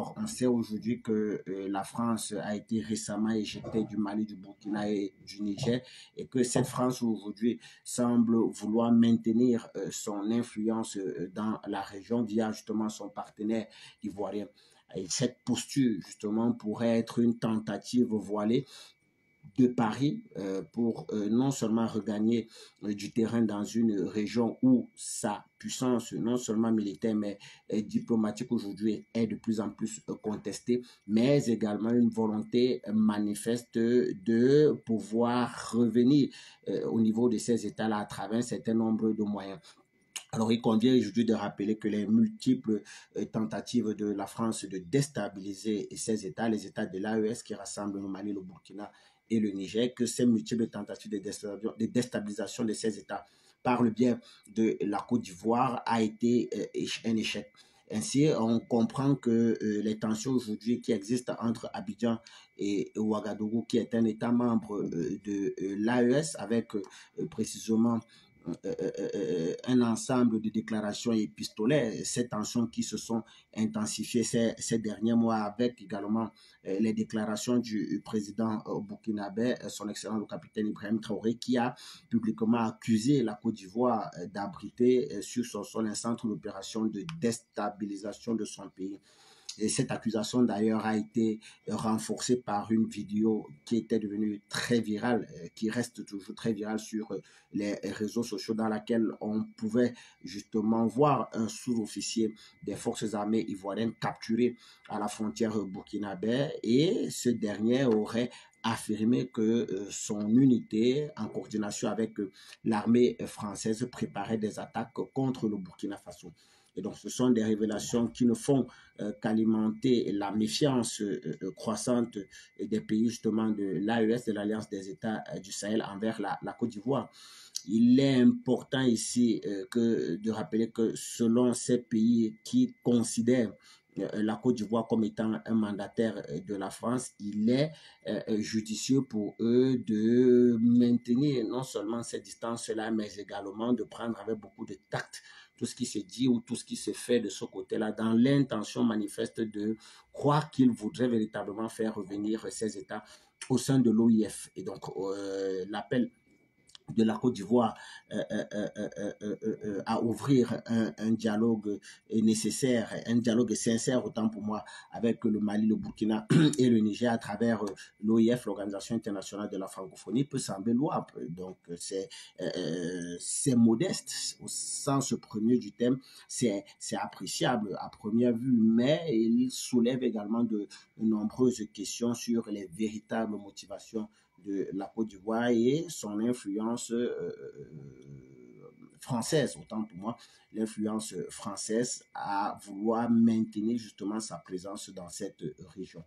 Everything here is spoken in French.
Alors, on sait aujourd'hui que la France a été récemment éjectée du Mali, du Burkina et du Niger, et que cette France aujourd'hui semble vouloir maintenir son influence dans la région via justement son partenaire ivoirien. Et cette posture, justement, pourrait être une tentative voilée de Paris pour non seulement regagner du terrain dans une région où sa puissance, non seulement militaire, mais diplomatique aujourd'hui est de plus en plus contestée, mais également une volonté manifeste de pouvoir revenir au niveau de ces États-là à travers un certain nombre de moyens. Alors, il convient aujourd'hui de rappeler que les multiples tentatives de la France de déstabiliser ces États, les États de l'AES qui rassemblent le Mali, le Burkina et le Niger, que ces multiples tentatives de déstabilisation de ces États par le biais de la Côte d'Ivoire a été un échec. Ainsi, on comprend que les tensions aujourd'hui qui existent entre Abidjan et Ouagadougou, qui est un État membre de l'AES, avec précisément un ensemble de déclarations épistolaires, ces tensions qui se sont intensifiées ces derniers mois avec également les déclarations du président burkinabé, son excellent le capitaine Ibrahim Traoré, qui a publiquement accusé la Côte d'Ivoire d'abriter sur son sol un centre d'opération de déstabilisation de son pays. Et cette accusation d'ailleurs a été renforcée par une vidéo qui était devenue très virale, qui reste toujours très virale sur les réseaux sociaux, dans laquelle on pouvait justement voir un sous-officier des forces armées ivoiriennes capturé à la frontière burkinabé, et ce dernier aurait affirmé que son unité, en coordination avec l'armée française, préparait des attaques contre le Burkina Faso. Et donc, ce sont des révélations qui ne font qu'alimenter la méfiance croissante des pays justement de l'AES, de l'Alliance des États du Sahel, envers la Côte d'Ivoire. Il est important ici de rappeler que selon ces pays qui considèrent la Côte d'Ivoire comme étant un mandataire de la France, il est judicieux pour eux de maintenir non seulement cette distance-là, mais également de prendre avec beaucoup de tact tout ce qui se dit ou tout ce qui se fait de ce côté-là, dans l'intention manifeste de croire qu'ils voudraient véritablement faire revenir ces États au sein de l'OIF. Et donc, l'appel de la Côte d'Ivoire à ouvrir un dialogue nécessaire, un dialogue sincère autant pour moi avec le Mali, le Burkina et le Niger à travers l'OIF, l'Organisation internationale de la francophonie, peut sembler louable. Donc c'est modeste au sens premier du thème, c'est appréciable à première vue, mais il soulève également de nombreuses questions sur les véritables motivations de la Côte d'Ivoire et son influence française, autant pour moi, l'influence française à vouloir maintenir justement sa présence dans cette région.